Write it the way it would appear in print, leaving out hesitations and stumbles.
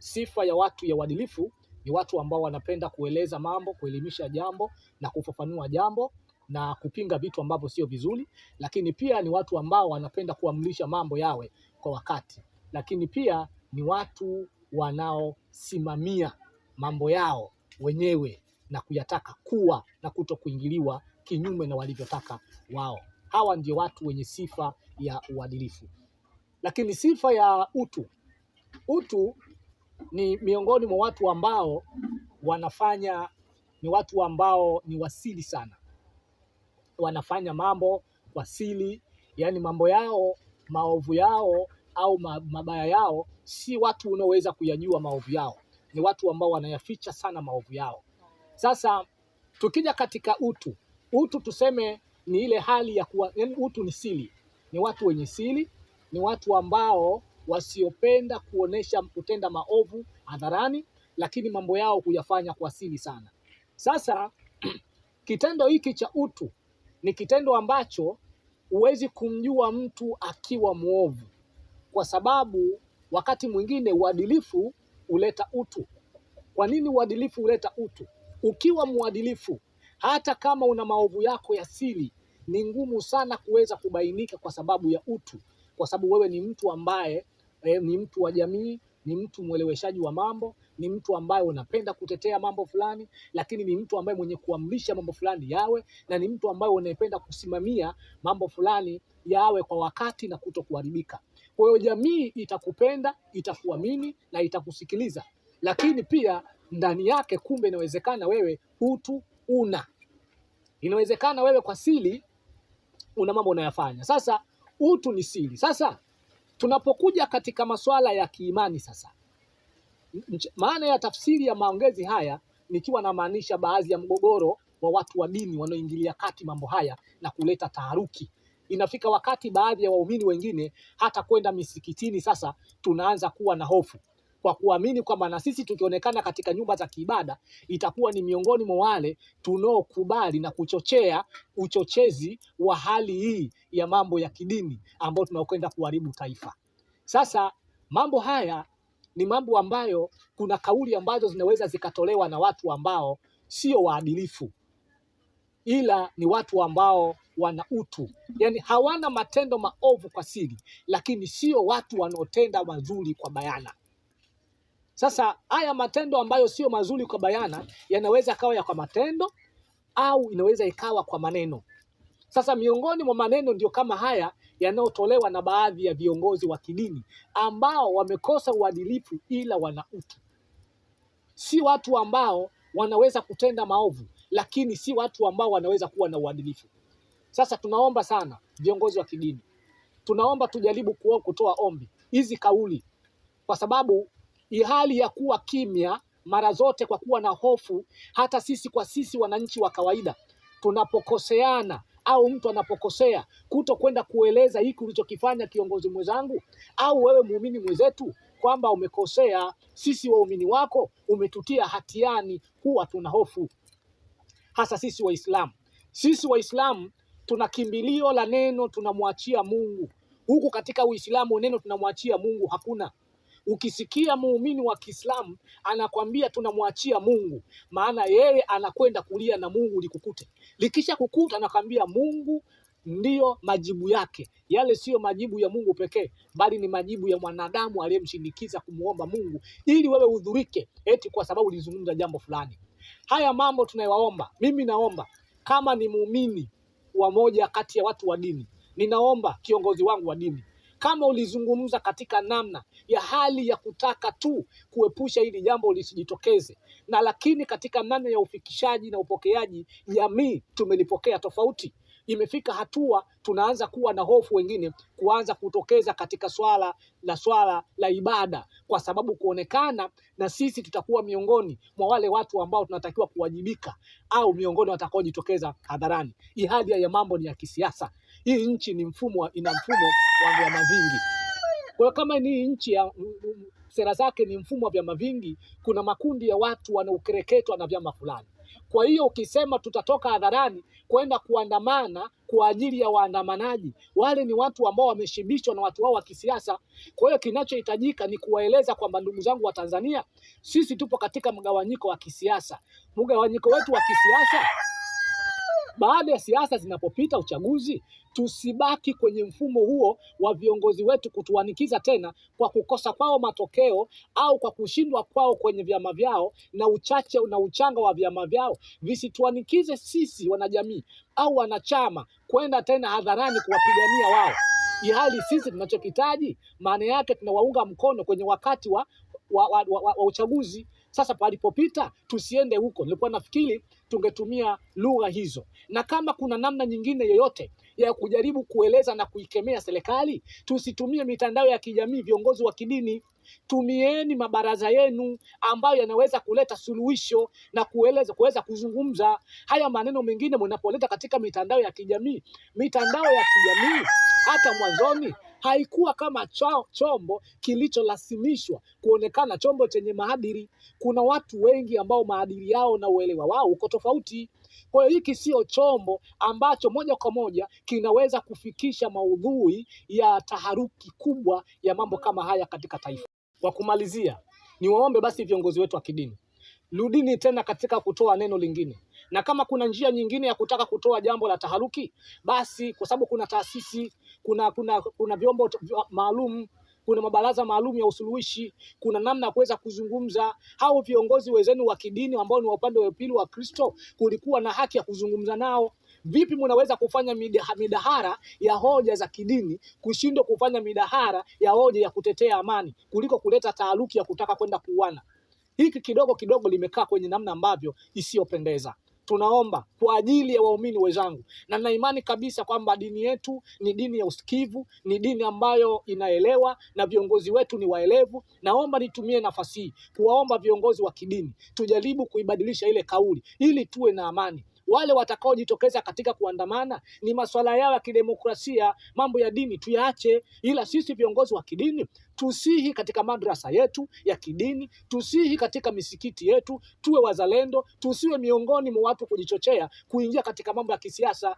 Sifa ya watu ya uadilifu ni watu ambao wanapenda kueleza mambo, kuelimisha jambo na kufafanua jambo na kupinga vitu ambavyo sio vizuri, lakini pia ni watu ambao wanapenda kuamrisha mambo yawe kwa wakati, lakini pia ni watu wanaosimamia mambo yao wenyewe na kuyataka kuwa na kuto kuingiliwa kinyume na walivyotaka wao. Hawa ndio watu wenye sifa ya uadilifu. Lakini sifa ya utu. Utu ni miongoni mwa watu ambao wanafanya, ni watu ambao ni wasili sana. Wanafanya mambo kwa siri, yani mambo yao, maovu yao au mabaya yao, si watu unaoweza kuyajua maovu yao. Ni watu ambao wanayaficha sana maovu yao. Sasa tukija katika utu, utu tuseme ni ile hali ya kuwa, yani utu ni siri. Ni watu wenye siri, ni watu ambao wasiopenda kutenda maovu hadharani, lakini mambo yao kuyafanya kwa siri sana. Sasa kitendo hiki cha utu ni kitendo ambacho huwezi kumjua mtu akiwa mwovu, kwa sababu wakati mwingine uadilifu huleta utu. Kwa nini uadilifu huleta utu? Ukiwa mwadilifu, hata kama una maovu yako ya siri, ni ngumu sana kuweza kubainika kwa sababu ya utu, kwa sababu wewe ni mtu ambaye ni mtu wa jamii, ni mtu mweleweshaji wa mambo, ni mtu ambaye unapenda kutetea mambo fulani, lakini ni mtu ambaye mwenye kuamrisha mambo fulani yawe, na ni mtu ambaye unapenda kusimamia mambo fulani yawe kwa wakati na kutokuharibika. Kwa hiyo jamii itakupenda, itakuamini na itakusikiliza. Lakini pia ndani yake kumbe inawezekana wewe utu una. Inawezekana wewe kwa siri una mambo unayafanya. Sasa utu ni siri. Sasa tunapokuja katika masuala ya kiimani sasa, maana ya tafsiri ya maongezi haya nikiwa namaanisha baadhi ya mgogoro wa watu wa dini wanaoingilia kati mambo haya na kuleta taharuki. Inafika wakati baadhi ya waumini wengine hata kwenda misikitini sasa tunaanza kuwa na hofu, kwa kuamini kwamba na sisi tukionekana katika nyumba za kiibada itakuwa ni miongoni mwa wale tunaokubali na kuchochea uchochezi wa hali hii ya mambo ya kidini ambao tunakwenda kuharibu taifa. Sasa mambo haya ni mambo ambayo kuna kauli ambazo zinaweza zikatolewa na watu ambao sio waadilifu, ila ni watu ambao wana utu, yani hawana matendo maovu kwa siri, lakini sio watu wanaotenda mazuri kwa bayana. Sasa haya matendo ambayo sio mazuri kwa bayana yanaweza kawa ya kwa matendo au inaweza ikawa kwa maneno. Sasa miongoni mwa maneno ndio kama haya yanayotolewa na baadhi ya viongozi wa kidini ambao wamekosa uadilifu ila wana utu. Si watu ambao wanaweza kutenda maovu, lakini si watu ambao wanaweza kuwa na uadilifu. Sasa tunaomba sana viongozi wa kidini, tunaomba tujaribu kutoa ombi hizi kauli, kwa sababu hali ya kuwa kimya mara zote kwa kuwa na hofu, hata sisi kwa sisi wananchi wa kawaida tunapokoseana au mtu anapokosea, kuto kwenda kueleza hiki ulichokifanya kiongozi mwenzangu au wewe muumini mwenzetu kwamba umekosea, sisi waumini wako umetutia hatiani, huwa tuna hofu. Hasa sisi Waislamu. Sisi Waislamu tuna kimbilio la neno, tunamwachia Mungu. Huku katika Uislamu neno tunamwachia Mungu hakuna. Ukisikia muumini wa Kiislamu anakwambia tunamwachia Mungu, maana yeye anakwenda kulia na Mungu likukute. Likisha kukuta anakwambia Mungu ndiyo majibu yake. Yale siyo majibu ya Mungu pekee, bali ni majibu ya mwanadamu aliyemshindikiza kumuomba Mungu ili wewe udhurike eti kwa sababu ulizungumza jambo fulani. Haya mambo tunayowaomba, mimi naomba kama ni muumini wa moja kati ya watu wa dini, ninaomba kiongozi wangu wa dini, kama ulizungumza katika namna ya hali ya kutaka tu kuepusha hili jambo lisijitokeze, na lakini katika namna ya ufikishaji na upokeaji jamii tumelipokea tofauti, imefika hatua tunaanza kuwa na hofu, wengine kuanza kutokeza katika swala la ibada, kwa sababu kuonekana na sisi tutakuwa miongoni mwa wale watu ambao tunatakiwa kuwajibika au miongoni watakaojitokeza hadharani. Hii hali ya mambo ni ya kisiasa. Hii nchi ni ina mfumo wa vyama vingi. Kwa kama ni nchi ya sera zake ni mfumo wa vyama vingi, kuna makundi ya watu wanaokereketwa na vyama fulani. Kwa hiyo ukisema tutatoka hadharani kwenda kuandamana kwa ajili ya waandamanaji, wale ni watu ambao wameshibishwa na watu wao wa kisiasa. Kwa hiyo kinachohitajika ni kuwaeleza kwamba, ndugu zangu wa Tanzania, sisi tupo katika mgawanyiko wa kisiasa. Mgawanyiko wetu wa kisiasa, baada ya siasa zinapopita uchaguzi, tusibaki kwenye mfumo huo wa viongozi wetu kutuanikiza tena kwa kukosa kwao matokeo au kwa kushindwa kwao kwenye vyama vyao na uchache na uchanga wa vyama vyao, visituanikize sisi wanajamii au wanachama kwenda tena hadharani kuwapigania wao, ihali sisi tunachokitaji maana yake tunawaunga mkono kwenye wakati wa uchaguzi. Sasa palipopita tusiende huko. Nilikuwa nafikiri tungetumia lugha hizo, na kama kuna namna nyingine yoyote ya kujaribu kueleza na kuikemea serikali, tusitumie mitandao ya kijamii. Viongozi wa kidini, tumieni mabaraza yenu ambayo yanaweza kuleta suluhisho na kuweza kuzungumza haya maneno mengine mnapoleta katika mitandao ya kijamii. Mitandao ya kijamii hata mwanzoni haikuwa kama chombo kilicholasimishwa kuonekana chombo chenye maadili. Kuna watu wengi ambao maadili yao na uelewa wao uko tofauti. Kwa hiyo hiki sio chombo ambacho moja kwa moja kinaweza kufikisha maudhui ya taharuki kubwa ya mambo kama haya katika taifa. Kwa kumalizia, niwaombe basi viongozi wetu wa kidini, rudini tena katika kutoa neno lingine, na kama kuna njia nyingine ya kutaka kutoa jambo la taharuki, basi kwa sababu kuna taasisi, kuna vyombo maalum, kuna mabaraza maalum ya usuluhishi, kuna namna ya kuweza kuzungumza. Hao viongozi wenzenu wa kidini ambao ni wa upande wa pili wa Kristo, kulikuwa na haki ya kuzungumza nao. Vipi mnaweza kufanya midahara ya hoja za kidini kushindwa kufanya midahara ya hoja ya kutetea amani kuliko kuleta taharuki ya kutaka kwenda kuuana? Hiki kidogo kidogo limekaa kwenye namna ambavyo isiyopendeza. Tunaomba kwa ajili ya waumini wenzangu, na nina imani kabisa kwamba dini yetu ni dini ya usikivu, ni dini ambayo inaelewa na viongozi wetu ni waelevu. Naomba nitumie nafasi hii kuwaomba viongozi wa kidini tujaribu kuibadilisha ile kauli ili tuwe na amani. Wale watakaojitokeza katika kuandamana ni masuala yao ya kidemokrasia, mambo ya dini tuyaache, ila sisi viongozi wa kidini tusihi katika madrasa yetu ya kidini, tusihi katika misikiti yetu, tuwe wazalendo, tusiwe miongoni mwa watu kujichochea kuingia katika mambo ya kisiasa.